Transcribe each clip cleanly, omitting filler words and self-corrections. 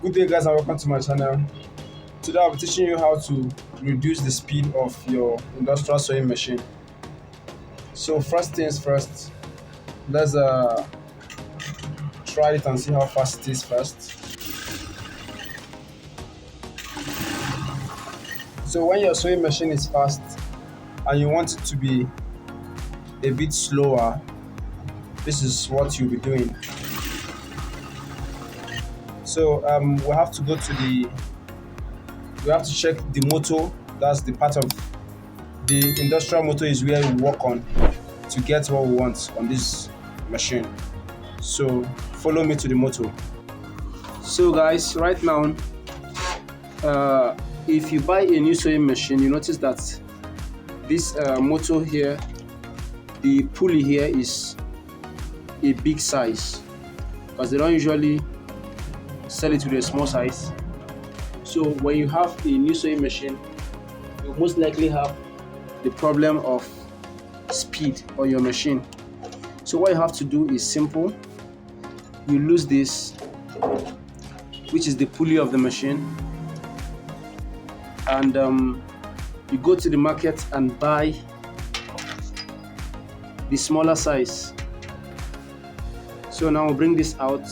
Good day guys and welcome to my channel. Today I'll be teaching you how to reduce the speed of your industrial sewing machine. So first things first, let's try it and see how fast it is first. So when your sewing machine is fast and you want it to be a bit slower, this is what you'll be doing. So we have to check the motor. That's the part of the industrial motor is where we work on to get what we want on this machine. So follow me to the motor. So guys, right now, if you buy a new sewing machine, you notice that this motor here, the pulley here is a big size because they don't usually sell it with a small size. So when you have a new sewing machine, you most likely have the problem of speed on your machine. So what you have to do is simple. You lose this, which is the pulley of the machine, and you go to the market and buy the smaller size. So now we'll bring this out.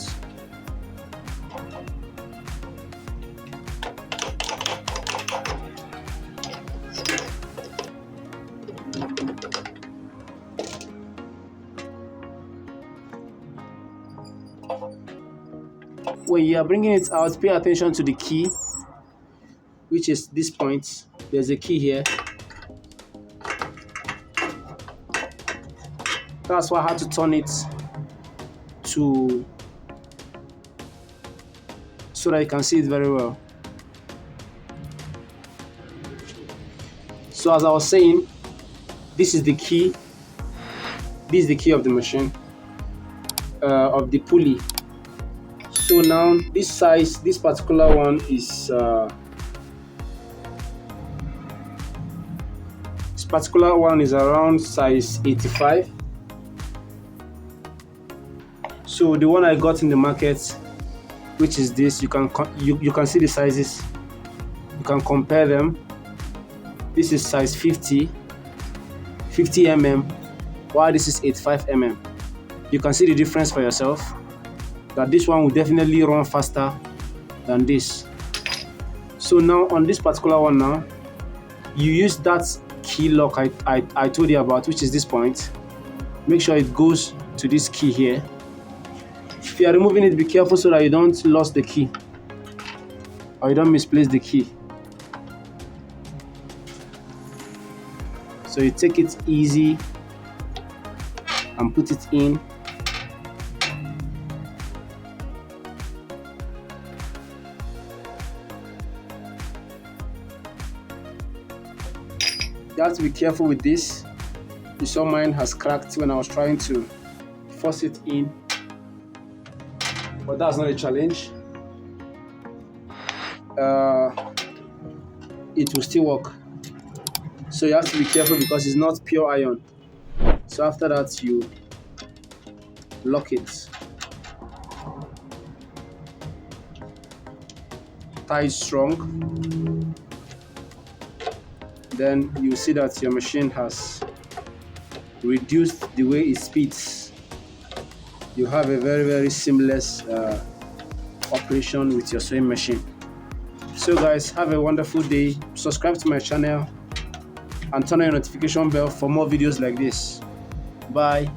When you are bringing it out, pay attention to the key, which is this point. There's a key here. That's why I had to turn it so that you can see it very well. So as I was saying, this is the key. This is the key of the machine, of the pulley. So now this size, this particular one is around size 85. So the one I got in the market, which is this, you can see the sizes. You can compare them. This is size 50 mm, while this is 85 mm. You can see the difference for yourself, that this one will definitely run faster than this. So now on this particular one, now you use that key lock I told you about, which is this point. Make sure it goes to this key here. If you are removing it, be careful so that you don't lose the key or you don't misplace the key. So you take it easy and put it in. You have to be careful with this. You saw mine has cracked when I was trying to force it in, but that's not a challenge. It will still work. So you have to be careful because it's not pure iron. So after that, you lock it, tie it strong. Then you see that your machine has reduced the way it speeds. You have a very seamless operation with your sewing machine. So guys, have a wonderful day. Subscribe to my channel and turn on your notification bell for more videos like this. Bye.